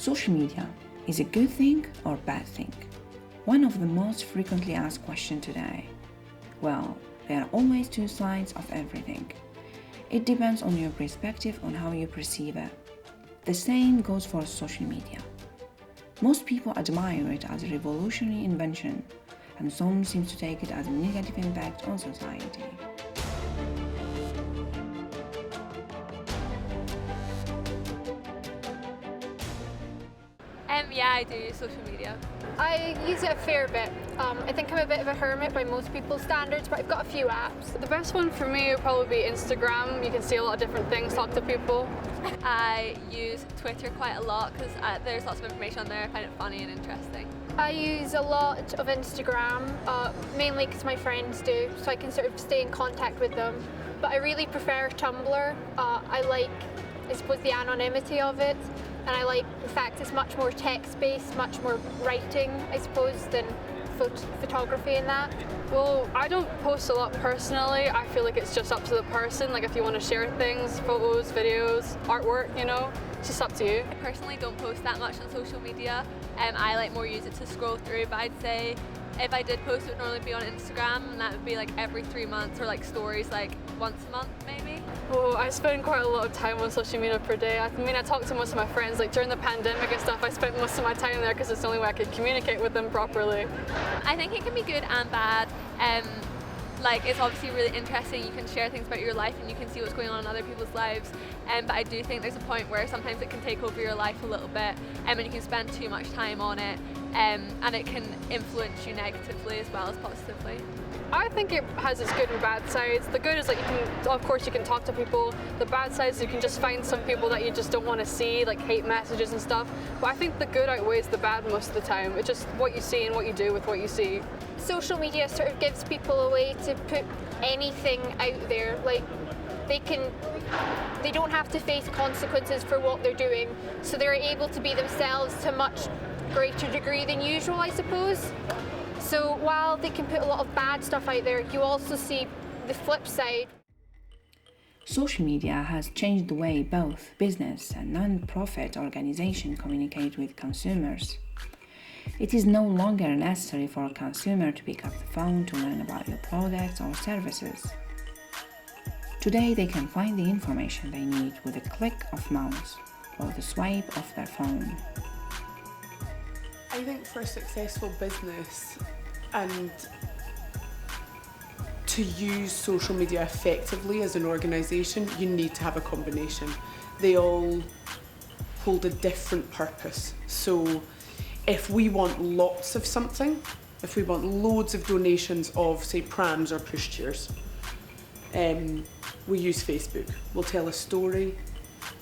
Social media is a good thing or bad thing? One of the most frequently asked questions today. Well, there are always two sides of everything. It depends on your perspective on how you perceive it. The same goes for social media. Most people admire it as a revolutionary invention, and some seem to take it as a negative impact on society. Yeah, I do use social media. I use it a fair bit. I think I'm a bit of a hermit by most people's standards, but I've got a few apps. The best one for me would probably be Instagram. You can see a lot of different things, talk to people. I use Twitter quite a lot because there's lots of information on there. I find it funny and interesting. I use a lot of Instagram, mainly because my friends do, so I can sort of stay in contact with them. But I really prefer Tumblr. I like, I suppose, the anonymity of it. And I like the fact it's much more text-based, much more writing, I suppose, than photography and that. Well, I don't post a lot personally. I feel like it's just up to the person. Like if you want to share things, photos, videos, artwork, it's just up to you. I personally don't post that much on social media. I more use it to scroll through, but I'd say if I did post, it would normally be on Instagram, and that would be every 3 months, or stories once a month maybe. Well, I spend quite a lot of time on social media per day. I talk to most of my friends. During the pandemic and stuff, I spent most of my time there because it's the only way I could communicate with them properly. I think it can be good and bad. It's obviously really interesting. You can share things about your life and you can see what's going on in other people's lives. But I do think there's a point where sometimes it can take over your life a little bit, and you can spend too much time on it, and it can influence you negatively as well as positively. I think it has its good and bad sides. The good is you can talk to people. The bad side is you can just find some people that you just don't want to see, hate messages and stuff. But I think the good outweighs the bad most of the time. It's just what you see and what you do with what you see. Social media sort of gives people a way to put anything out there. They don't have to face consequences for what they're doing, so they're able to be themselves to a much greater degree than usual, I suppose. So while they can put a lot of bad stuff out there, you also see the flip side. Social media has changed the way both business and non-profit organizations communicate with consumers. It is no longer necessary for a consumer to pick up the phone to learn about your products or services. Today they can find the information they need with a click of mouse or the swipe of their phone. I think for a successful business and to use social media effectively as an organisation, you need to have a combination. They all hold a different purpose. So if we want lots of something, if we want loads of donations of, say, prams or pushchairs, we use Facebook. We'll tell a story,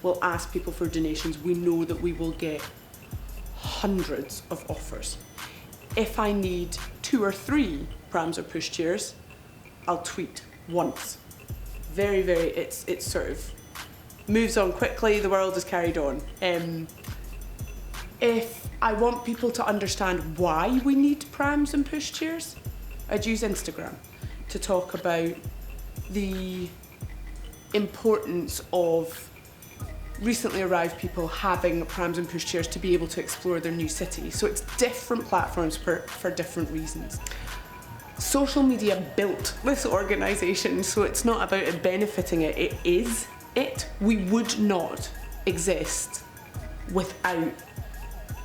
we'll ask people for donations. We know that we will get hundreds of offers. If I need 2 or 3 prams or pushchairs, I'll tweet once. It's sort of moves on quickly, the world is carried on. If I want people to understand why we need prams and pushchairs, I'd use Instagram to talk about the importance of recently arrived people having prams and pushchairs to be able to explore their new city. So it's different platforms for different reasons. Social media built this organisation, so it's not about it benefiting it, it is it. We would not exist without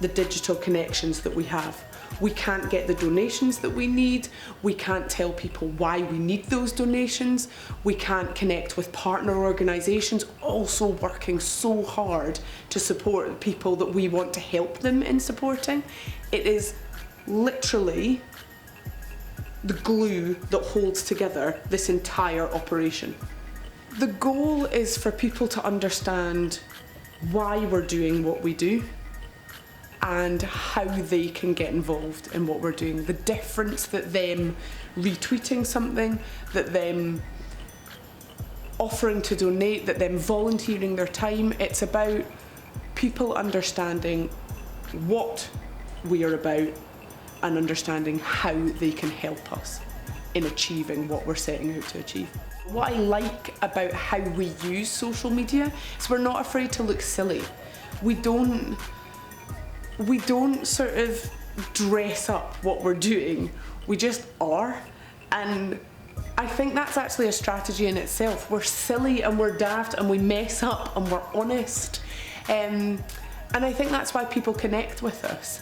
the digital connections that we have. We can't get the donations that we need. We can't tell people why we need those donations. We can't connect with partner organisations also working so hard to support the people that we want to help them in supporting. It is literally the glue that holds together this entire operation. The goal is for people to understand why we're doing what we do and how they can get involved in what we're doing. The difference that them retweeting something, that them offering to donate, that them volunteering their time, it's about people understanding what we are about and understanding how they can help us in achieving what we're setting out to achieve. What I like about how we use social media is we're not afraid to look silly. We don't we don't sort of dress up what we're doing, we just are. And I think that's actually a strategy in itself. We're silly and we're daft and we mess up and we're honest. And I think that's why people connect with us.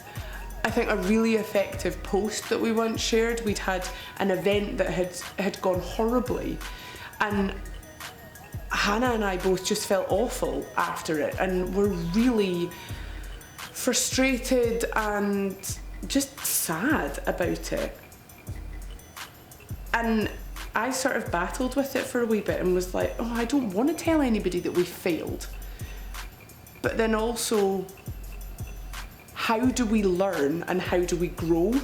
I think a really effective post that we once shared, we'd had an event that had gone horribly, and Hannah and I both just felt awful after it, and were really frustrated and just sad about it. And I sort of battled with it for a wee bit and was like, oh, I don't want to tell anybody that we failed. But then also, how do we learn and how do we grow?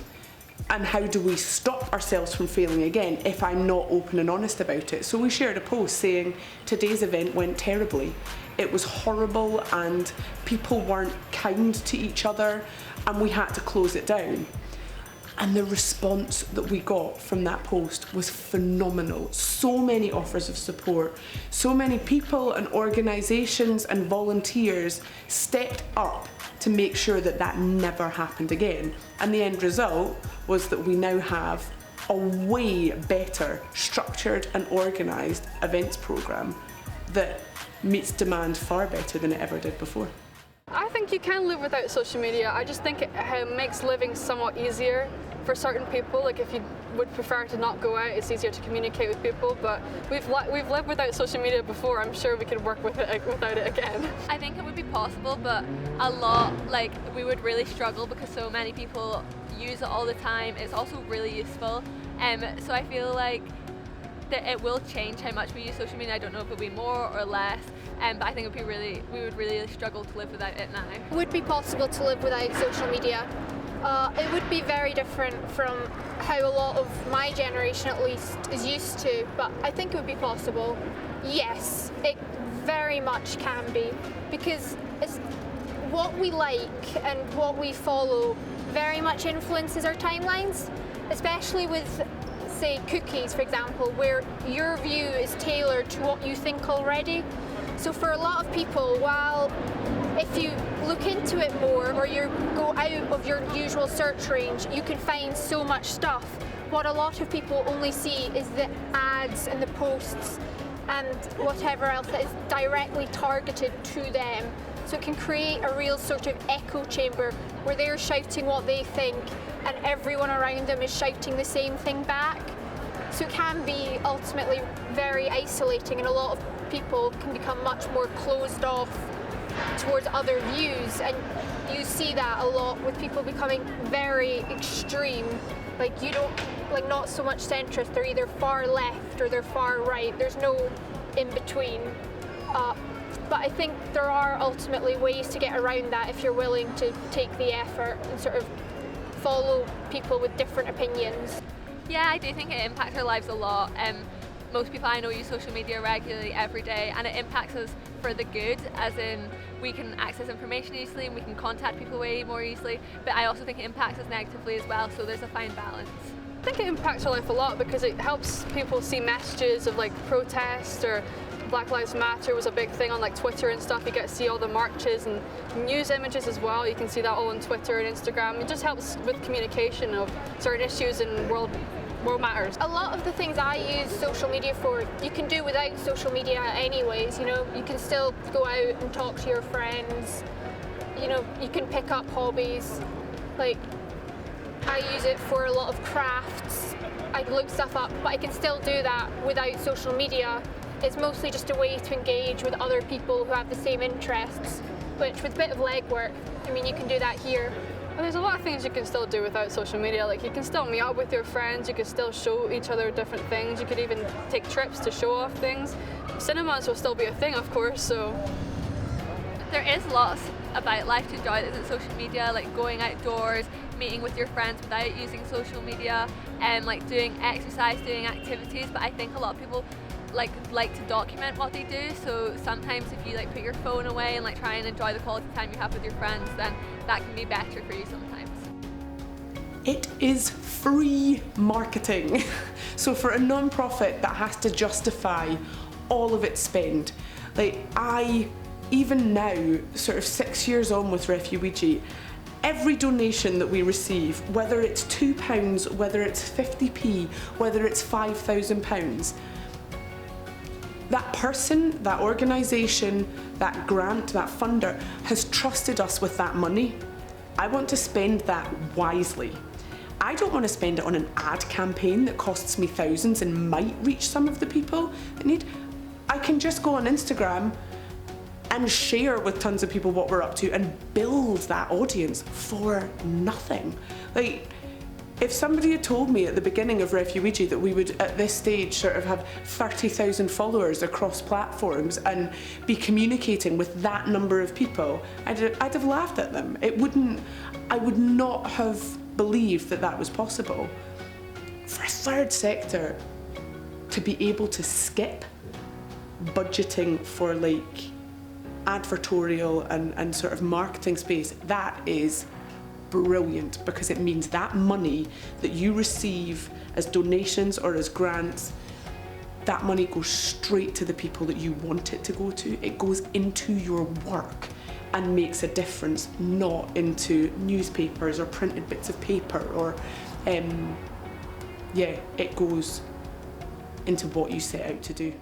And how do we stop ourselves from failing again if I'm not open and honest about it? So we shared a post saying today's event went terribly. It was horrible and people weren't kind to each other and we had to close it down. And the response that we got from that post was phenomenal. So many offers of support, so many people and organisations and volunteers stepped up to make sure that that never happened again. And the end result was that we now have a way better structured and organised events programme that meets demand far better than it ever did before. I think you can live without social media. I just think it makes living somewhat easier for certain people. Like if you would prefer to not go out, it's easier to communicate with people. But we've lived without social media before. I'm sure we could work with it without it again. I think it would be possible, but a lot, like we would really struggle because so many people use it all the time. It's also really useful. So I feel like that it will change how much we use social media. I don't know if it'll be more or less. But I think we would really struggle to live without it now. It would be possible to live without social media. It would be very different from how a lot of my generation at least is used to, but I think it would be possible. Yes, it very much can be, because it's what we like and what we follow very much influences our timelines, especially with, say, cookies, for example, where your view is tailored to what you think already. So for a lot of people, while if you look into it more or you go out of your usual search range, you can find so much stuff. What a lot of people only see is the ads and the posts and whatever else that is directly targeted to them. So it can create a real sort of echo chamber where they're shouting what they think and everyone around them is shouting the same thing back. So it can be ultimately very isolating, and a lot of people can become much more closed off towards other views, and you see that a lot with people becoming very extreme. Like you don't, like not so much centrist, they're either far left or they're far right, there's no in between. But I think there are ultimately ways to get around that if you're willing to take the effort and sort of follow people with different opinions. Yeah, I do think it impacts our lives a lot. Most people I know use social media regularly every day, and it impacts us for the good, as in we can access information easily and we can contact people way more easily, but I also think it impacts us negatively as well, so there's a fine balance. I think it impacts our life a lot because it helps people see messages of like protest, or Black Lives Matter was a big thing on like Twitter and stuff. You get to see all the marches and news images as well. You can see that all on Twitter and Instagram. It just helps with communication of certain issues in world matters. A lot of the things I use social media for, you can do without social media anyways. You know, you can still go out and talk to your friends. You know, you can pick up hobbies. Like, I use it for a lot of crafts. I look stuff up, but I can still do that without social media. It's mostly just a way to engage with other people who have the same interests, which with a bit of legwork, I mean, you can do that here. And there's a lot of things you can still do without social media. Like you can still meet up with your friends, you can still show each other different things, you could even take trips to show off things. Cinemas will still be a thing, of course, so. There is lots about life to enjoy that isn't social media, like going outdoors, meeting with your friends without using social media, and like doing exercise, doing activities, but I think a lot of people like to document what they do, so sometimes if you like put your phone away and like try and enjoy the quality time you have with your friends, then that can be better for you sometimes. It is free marketing. So for a non-profit that has to justify all of its spend, like I, even now, sort of 6 years on with Refugi, every donation that we receive, whether it's £2, whether it's 50p, whether it's £5,000, that person, that organisation, that grant, that funder has trusted us with that money. I want to spend that wisely. I don't want to spend it on an ad campaign that costs me thousands and might reach some of the people that need. I can just go on Instagram and share with tons of people what we're up to and build that audience for nothing. Like, if somebody had told me at the beginning of Refugee that we would at this stage sort of have 30,000 followers across platforms and be communicating with that number of people, I'd have laughed at them. I would not have believed that that was possible. For a third sector to be able to skip budgeting for like advertorial and sort of marketing space, that is brilliant, because it means that money that you receive as donations or as grants, that money goes straight to the people that you want it to go to. It goes into your work and makes a difference, not into newspapers or printed bits of paper or it goes into what you set out to do.